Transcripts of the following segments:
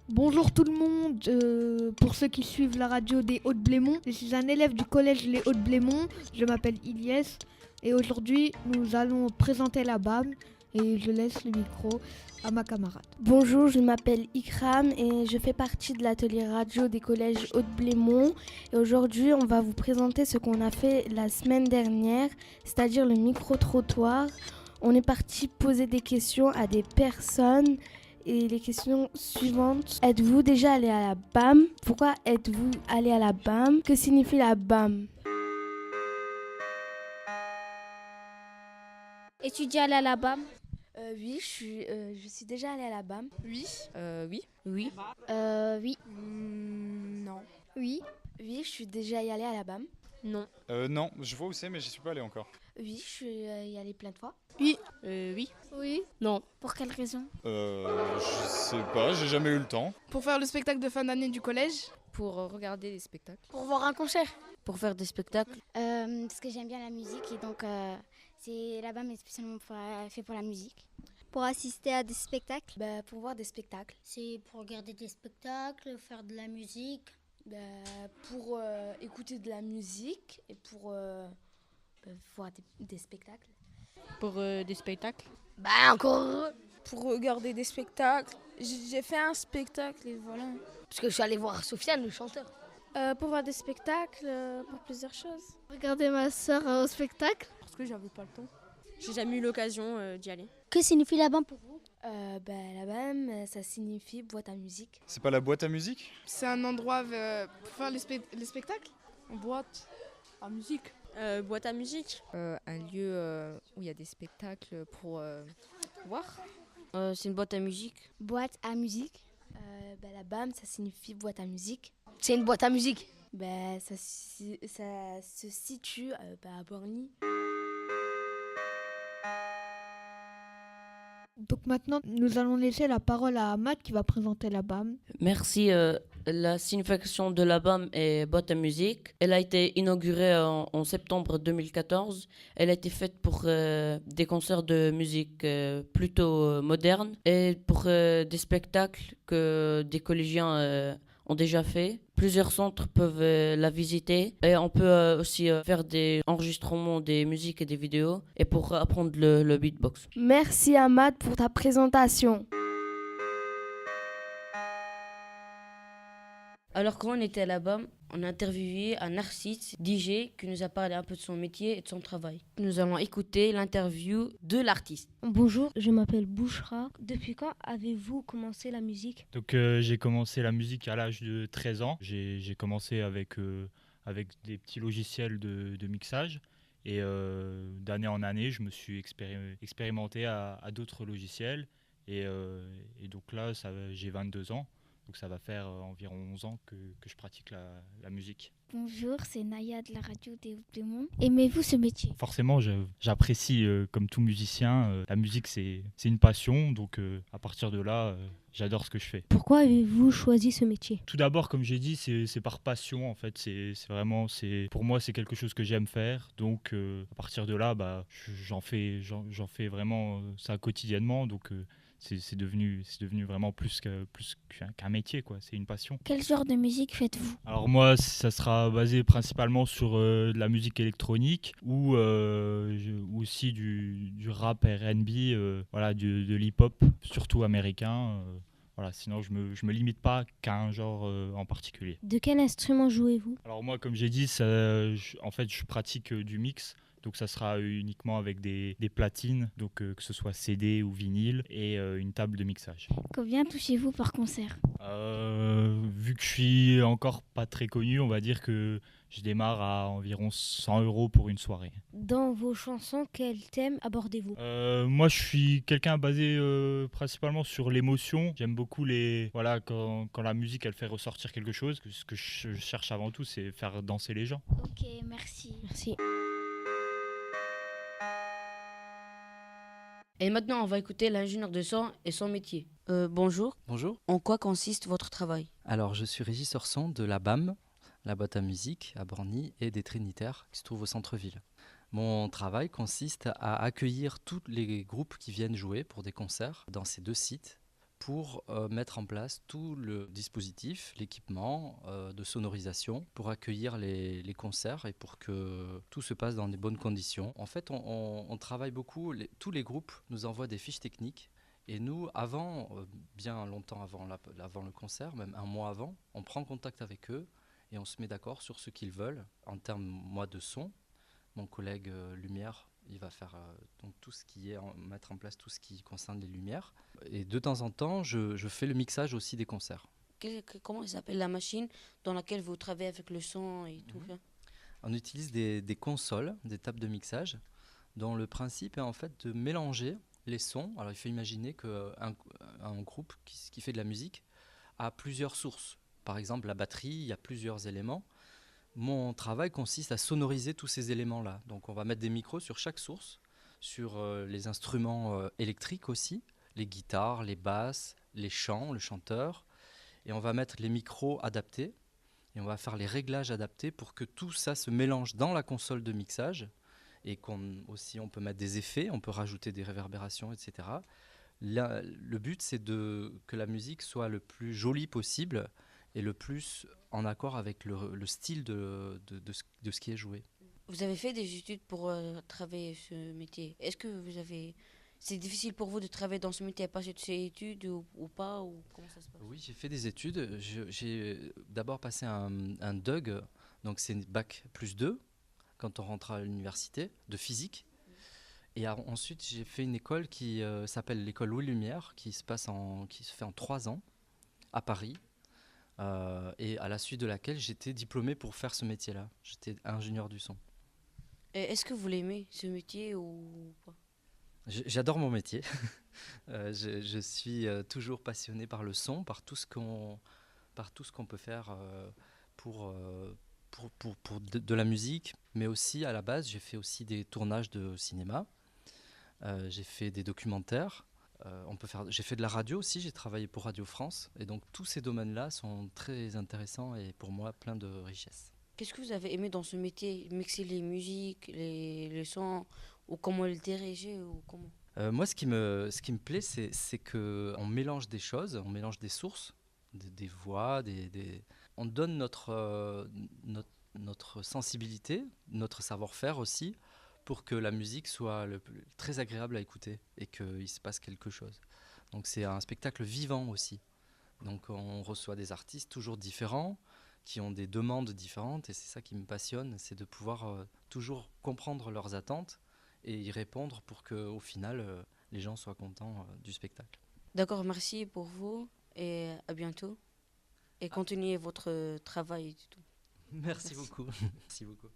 Bonjour tout le monde, pour ceux qui suivent la radio des Hauts-de-Blémont, je suis un élève du collège Les Hauts-de-Blémont, je m'appelle Ilyes et aujourd'hui nous allons présenter la BAM et je laisse le micro à ma camarade. Bonjour, je m'appelle Ikram et je fais partie de l'atelier radio des collèges Hauts-de-Blémont et aujourd'hui on va vous présenter ce qu'on a fait la semaine dernière, c'est-à-dire le micro-trottoir. On est parti poser des questions à des personnes. Et les questions suivantes. Êtes-vous déjà allé à la BAM? Pourquoi êtes-vous allé à la BAM? Que signifie la BAM? Es-tu déjà allé à la BAM? Oui, je suis déjà allée à la BAM. Oui. Oui. Oui. Non. Oui. Oui, je suis déjà allée à la BAM. Non. Non, je vois où c'est, mais j'y suis pas allé encore. Oui, je suis y allée plein de fois. Oui. Oui. Oui. Non. Pour quelle raison? Je sais pas, j'ai jamais eu le temps. Pour faire le spectacle de fin d'année du collège. Pour regarder des spectacles. Pour voir un concert. Pour faire des spectacles. Parce que j'aime bien la musique et donc c'est là-bas mais spécialement fait pour la musique. Pour assister à des spectacles. Pour voir des spectacles. C'est pour regarder des spectacles, faire de la musique. Pour écouter de la musique et pour voir des spectacles. Pour des spectacles. Encore. Pour regarder des spectacles. J'ai fait un spectacle et voilà. Parce que je suis allée voir Sofiane, le chanteur. Pour voir des spectacles, pour plusieurs choses. Regarder ma soeur au spectacle. Parce que j'avais pas le temps. J'ai jamais eu l'occasion d'y aller. Que signifie la BAM pour vous? La BAM, ça signifie boîte à musique. C'est pas la boîte à musique? C'est un endroit pour faire les spectacles. En boîte à musique. Boîte à musique. Un lieu où il y a des spectacles pour voir. C'est une boîte à musique. Boîte à musique. La BAM, ça signifie boîte à musique. C'est une boîte à musique. Ça se situe à Borny. Donc maintenant nous allons laisser la parole à Ahmad qui va présenter la BAM. Merci. La signification de la BAM est boîte à musique. Elle a été inaugurée en septembre 2014. Elle a été faite pour des concerts de musique plutôt modernes et pour des spectacles que des collégiens ont déjà fait. Plusieurs centres peuvent la visiter et on peut aussi faire des enregistrements des musiques et des vidéos et pour apprendre le beatbox. Merci Ahmad pour ta présentation. Alors quand on était à la BAM, on a interviewé un artiste, DJ, qui nous a parlé un peu de son métier et de son travail. Nous allons écouter l'interview de l'artiste. Bonjour, je m'appelle Bouchra. Depuis quand avez-vous commencé la musique? Donc j'ai commencé la musique à l'âge de 13 ans. J'ai commencé avec des petits logiciels de mixage. Et d'année en année, je me suis expérimenté à d'autres logiciels. Et donc là, j'ai 22 ans. Donc ça va faire environ 11 ans que je pratique la musique. Bonjour, c'est Naya de la radio des Hauts-de-Blémont. Aimez-vous ce métier? Forcément, j'apprécie, comme tout musicien, la musique c'est une passion. Donc à partir de là, j'adore ce que je fais. Pourquoi avez-vous choisi ce métier? Tout d'abord, comme j'ai dit, c'est par passion en fait. Pour moi, c'est quelque chose que j'aime faire. Donc à partir de là, j'en fais vraiment ça quotidiennement. Donc c'est devenu vraiment plus qu'un métier, quoi. C'est une passion. Quel genre de musique faites-vous? Alors moi, ça sera basé principalement sur de la musique électronique ou aussi du rap R&B, de l'hip-hop, surtout américain. Voilà, sinon je me limite pas qu'à un genre en particulier. De quel instrument jouez-vous? Alors moi, comme j'ai dit, en fait, je pratique du mix. Donc ça sera uniquement avec des platines, donc que ce soit CD ou vinyle, et une table de mixage. Combien touchez-vous par concert? Vu que je suis encore pas très connu, on va dire que je démarre à environ 100 € pour une soirée. Dans vos chansons, quel thème abordez-vous? Moi, je suis quelqu'un basé principalement sur l'émotion. J'aime beaucoup quand la musique elle fait ressortir quelque chose. Ce que je cherche avant tout, c'est faire danser les gens. Ok, merci. Merci. Et maintenant, on va écouter l'ingénieur de son et son métier. Bonjour. Bonjour. En quoi consiste votre travail? Alors, je suis régisseur son de la BAM, la boîte à musique à Borny, et des Trinitaires qui se trouvent au centre-ville. Mon travail consiste à accueillir tous les groupes qui viennent jouer pour des concerts dans ces 2 sites pour mettre en place tout le dispositif, l'équipement de sonorisation pour accueillir les concerts et pour que tout se passe dans des bonnes conditions. En fait, on travaille beaucoup, tous les groupes nous envoient des fiches techniques et nous, bien longtemps avant le concert, même un mois avant, on prend contact avec eux et on se met d'accord sur ce qu'ils veulent en termes de son. Mon collègue lumière, il va faire donc tout ce qui est mettre en place tout ce qui concerne les lumières. Et de temps en temps, je fais le mixage aussi des concerts. Comment s'appelle la machine dans laquelle vous travaillez avec le son et tout ça? On utilise des consoles, des tables de mixage, dont le principe est en fait de mélanger les sons. Alors il faut imaginer qu'un groupe qui fait de la musique a plusieurs sources. Par exemple, la batterie, il y a plusieurs éléments. Mon travail consiste à sonoriser tous ces éléments-là. Donc on va mettre des micros sur chaque source, sur les instruments électriques aussi, les guitares, les basses, les chants, le chanteur. Et on va mettre les micros adaptés et on va faire les réglages adaptés pour que tout ça se mélange dans la console de mixage et on peut mettre des effets, on peut rajouter des réverbérations, etc. Le but, c'est que la musique soit le plus jolie possible et le plus en accord avec le style de ce qui est joué. Vous avez fait des études pour travailler ce métier. Est-ce que c'est difficile pour vous de travailler dans ce métier, passer de ces études ou pas, ou comment ça se passe? Oui, j'ai fait des études. J'ai d'abord passé un DUG, donc c'est bac plus 2, quand on rentre à l'université, de physique. Et ensuite, j'ai fait une école qui s'appelle l'école Louis Lumière, qui se fait en 3 ans, à Paris. Et à la suite de laquelle j'étais diplômé pour faire ce métier-là. J'étais ingénieur du son. Et est-ce que vous l'aimez, ce métier, ou pas? J'adore mon métier. Je suis toujours passionné par le son, par tout ce qu'on peut faire pour de la musique. Mais aussi, à la base, j'ai fait aussi des tournages de cinéma. J'ai fait des documentaires. J'ai fait de la radio aussi, j'ai travaillé pour Radio France. Et donc tous ces domaines-là sont très intéressants et pour moi plein de richesses. Qu'est-ce que vous avez aimé dans ce métier? Mixer les musiques, les sons, ou comment les diriger, ou comment? Moi, ce qui me plaît, c'est qu'on mélange des choses, on mélange des sources, des voix, on donne notre sensibilité, notre savoir-faire aussi, pour que la musique soit très agréable à écouter et qu'il se passe quelque chose. Donc c'est un spectacle vivant aussi. Donc on reçoit des artistes toujours différents, qui ont des demandes différentes, et c'est ça qui me passionne, c'est de pouvoir toujours comprendre leurs attentes et y répondre pour qu'au final, les gens soient contents du spectacle. D'accord, merci pour vous, et à bientôt. Et continuez votre travail et tout. Merci beaucoup. Merci beaucoup.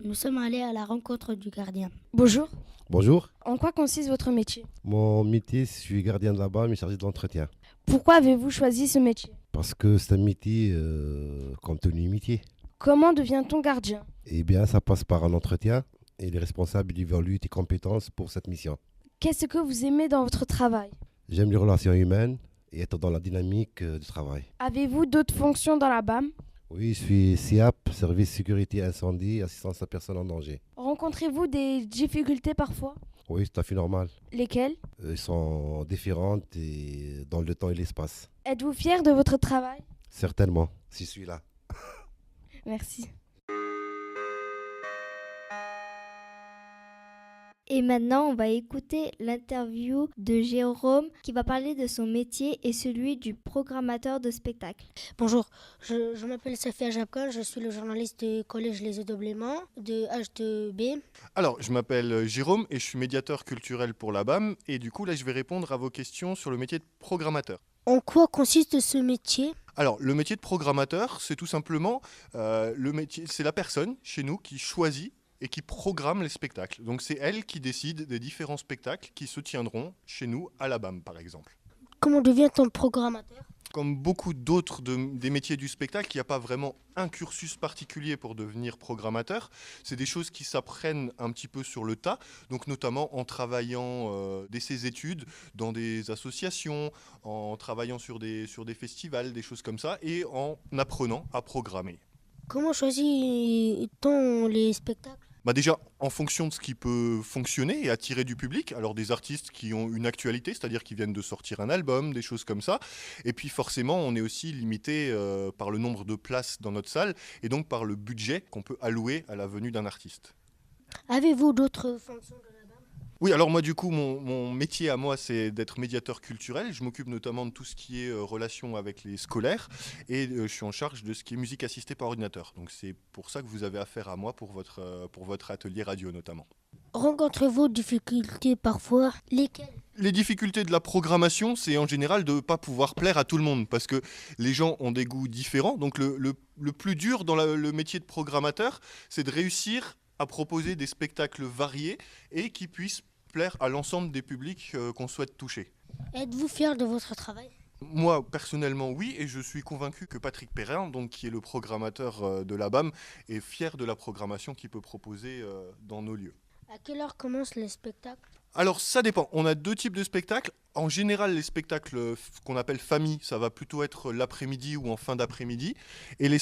Nous sommes allés à la rencontre du gardien. Bonjour. Bonjour. En quoi consiste votre métier? Mon métier, je suis gardien de là-bas, mais chargé de l'entretien. Pourquoi avez-vous choisi ce métier? Parce que c'est un métier comme tout métier. Comment devient-on gardien? Eh bien, ça passe par un entretien et les responsables évaluent tes compétences pour cette mission. Qu'est-ce que vous aimez dans votre travail? J'aime les relations humaines et être dans la dynamique du travail. Avez-vous d'autres fonctions dans la BAM? Oui, je suis SIAP, Service Sécurité Incendie, Assistance à personnes en danger. Rencontrez-vous des difficultés parfois? Oui, c'est tout à fait normal. Lesquelles? Elles sont différentes et dans le temps et l'espace. Êtes-vous fier de votre travail? Certainement, si je suis là. Merci. Et maintenant, on va écouter l'interview de Jérôme qui va parler de son métier et celui du programmateur de spectacle. Bonjour, je m'appelle Safia Jabkan, je suis le journaliste du collège Les Eaux-de-Blément de H2B. Alors, je m'appelle Jérôme et je suis médiateur culturel pour la BAM et du coup là je vais répondre à vos questions sur le métier de programmateur. En quoi consiste ce métier ? Alors, le métier de programmateur, c'est tout simplement c'est la personne chez nous qui choisit et qui programme les spectacles. Donc c'est elle qui décide des différents spectacles qui se tiendront chez nous à la BAM par exemple. Comment devient-on programmateur ? Comme beaucoup d'autres des métiers du spectacle, il n'y a pas vraiment un cursus particulier pour devenir programmateur. C'est des choses qui s'apprennent un petit peu sur le tas, donc notamment en travaillant dès ses études dans des associations, en travaillant sur des festivals, des choses comme ça, et en apprenant à programmer. Comment choisit-on les spectacles? Déjà, en fonction de ce qui peut fonctionner et attirer du public, alors des artistes qui ont une actualité, c'est-à-dire qui viennent de sortir un album, des choses comme ça, et puis forcément on est aussi limité par le nombre de places dans notre salle, et donc par le budget qu'on peut allouer à la venue d'un artiste. Avez-vous d'autres fonctions? Oui, alors moi du coup, mon métier à moi, c'est d'être médiateur culturel. Je m'occupe notamment de tout ce qui est relation avec les scolaires et je suis en charge de ce qui est musique assistée par ordinateur. Donc c'est pour ça que vous avez affaire à moi pour votre atelier radio notamment. Rencontrez-vous des difficultés parfois? Lesquelles? Les difficultés de la programmation, c'est en général de ne pas pouvoir plaire à tout le monde parce que les gens ont des goûts différents. Donc le plus dur dans le métier de programmateur, c'est de réussir à proposer des spectacles variés et qui puissent plaire à l'ensemble des publics qu'on souhaite toucher. Êtes-vous fier de votre travail? Moi, personnellement, oui, et je suis convaincu que Patrick Perrin, donc, qui est le programmateur de la BAM, est fier de la programmation qu'il peut proposer dans nos lieux. À quelle heure commencent les spectacles? Alors, ça dépend. On a deux types de spectacles. En général, les spectacles qu'on appelle famille, ça va plutôt être l'après-midi ou en fin d'après-midi. Et les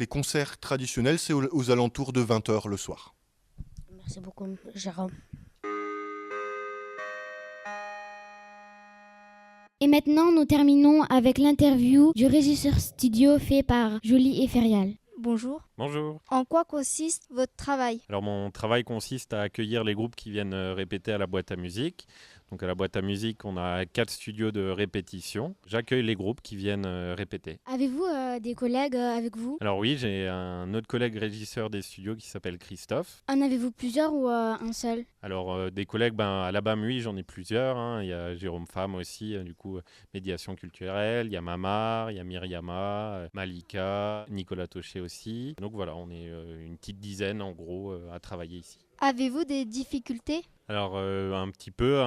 concerts traditionnels, c'est aux alentours de 20h le soir. Merci beaucoup, Jérôme. Et maintenant, nous terminons avec l'interview du régisseur studio fait par Jolie et Ferial. Bonjour. Bonjour. En quoi consiste votre travail? Alors mon travail consiste à accueillir les groupes qui viennent répéter à la boîte à musique. Donc à la boîte à musique, on a 4 studios de répétition. J'accueille les groupes qui viennent répéter. Avez-vous des collègues avec vous? Alors oui, j'ai un autre collègue régisseur des studios qui s'appelle Christophe. En avez-vous plusieurs ou un seul? Alors des collègues, à la BAM, oui, j'en ai plusieurs. Hein. Il y a Jérôme Fam aussi, du coup, médiation culturelle. Il y a Mamar, il y a Myriama, Malika, Nicolas Toché aussi. Donc voilà, on est une petite dizaine en gros à travailler ici. Avez-vous des difficultés? Alors un petit peu,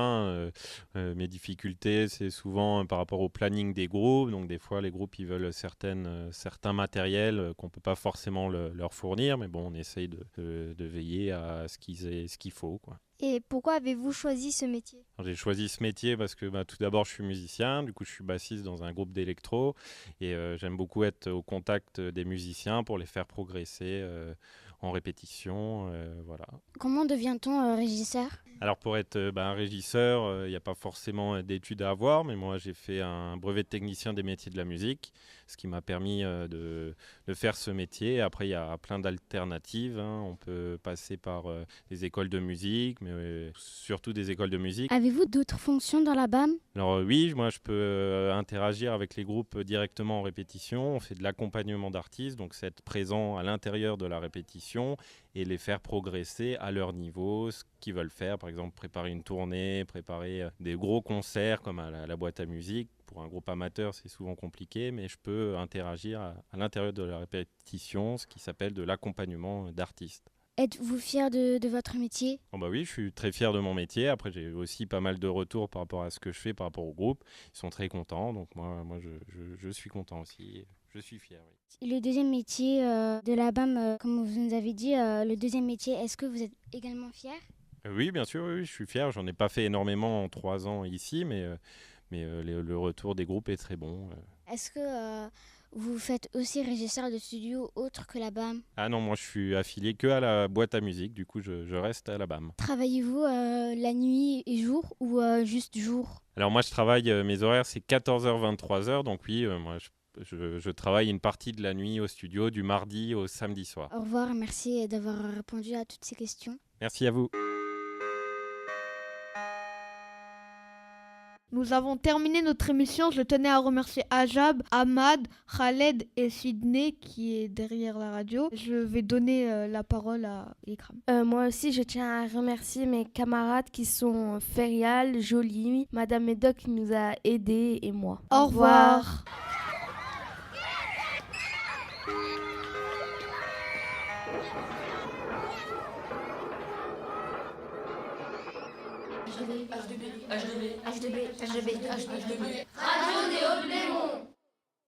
mes difficultés c'est souvent par rapport au planning des groupes, donc des fois les groupes ils veulent certains matériels qu'on ne peut pas forcément leur fournir, mais bon on essaye de veiller à ce qu'il faut, quoi. Et pourquoi avez-vous choisi ce métier? J'ai choisi ce métier parce que tout d'abord je suis musicien, du coup je suis bassiste dans un groupe d'électro et j'aime beaucoup être au contact des musiciens pour les faire progresser en répétition, voilà. Comment devient-on régisseur? Alors pour être un régisseur, il n'y a pas forcément d'études à avoir, mais moi j'ai fait un brevet de technicien des métiers de la musique, ce qui m'a permis de faire ce métier. Après il y a plein d'alternatives, hein. On peut passer par des écoles de musique, mais surtout des écoles de musique. Avez-vous d'autres fonctions dans la BAM? Alors oui, moi je peux interagir avec les groupes directement en répétition. On fait de l'accompagnement d'artistes, donc c'est être présent à l'intérieur de la répétition et les faire progresser à leur niveau, ce qu'ils veulent faire, par exemple préparer une tournée, préparer des gros concerts comme à la boîte à musique. Pour un groupe amateur, c'est souvent compliqué, mais je peux interagir à l'intérieur de la répétition, ce qui s'appelle de l'accompagnement d'artistes. Êtes-vous fier de votre métier? Oui, je suis très fier de mon métier. Après, j'ai aussi pas mal de retours par rapport à ce que je fais, par rapport au groupe. Ils sont très contents, donc moi je suis content aussi. Je suis fier, oui. Le deuxième métier de la BAM, comme vous nous avez dit, le deuxième métier, est-ce que vous êtes également fier? Oui, bien sûr, oui, je suis fier. J'en ai pas fait énormément en 3 ans ici, mais le retour des groupes est très bon. Est-ce que vous faites aussi régisseur de studio autre que la BAM? Ah non, moi je suis affilié que à la boîte à musique, du coup je reste à la BAM. Travaillez-vous la nuit et jour ou juste jour? Alors moi je travaille, mes horaires c'est 14h-23h, donc oui, moi je travaille une partie de la nuit au studio du mardi au samedi soir. Au revoir, merci d'avoir répondu à toutes ces questions. Merci à vous. Nous avons terminé notre émission. Je tenais à remercier Ajab, Ahmad, Khaled et Sydney qui est derrière la radio. Je vais donner la parole à Ikram. Moi aussi, je tiens à remercier mes camarades qui sont Ferial, Jolie, Madame Medoc qui nous a aidés et moi. Au revoir. HDB.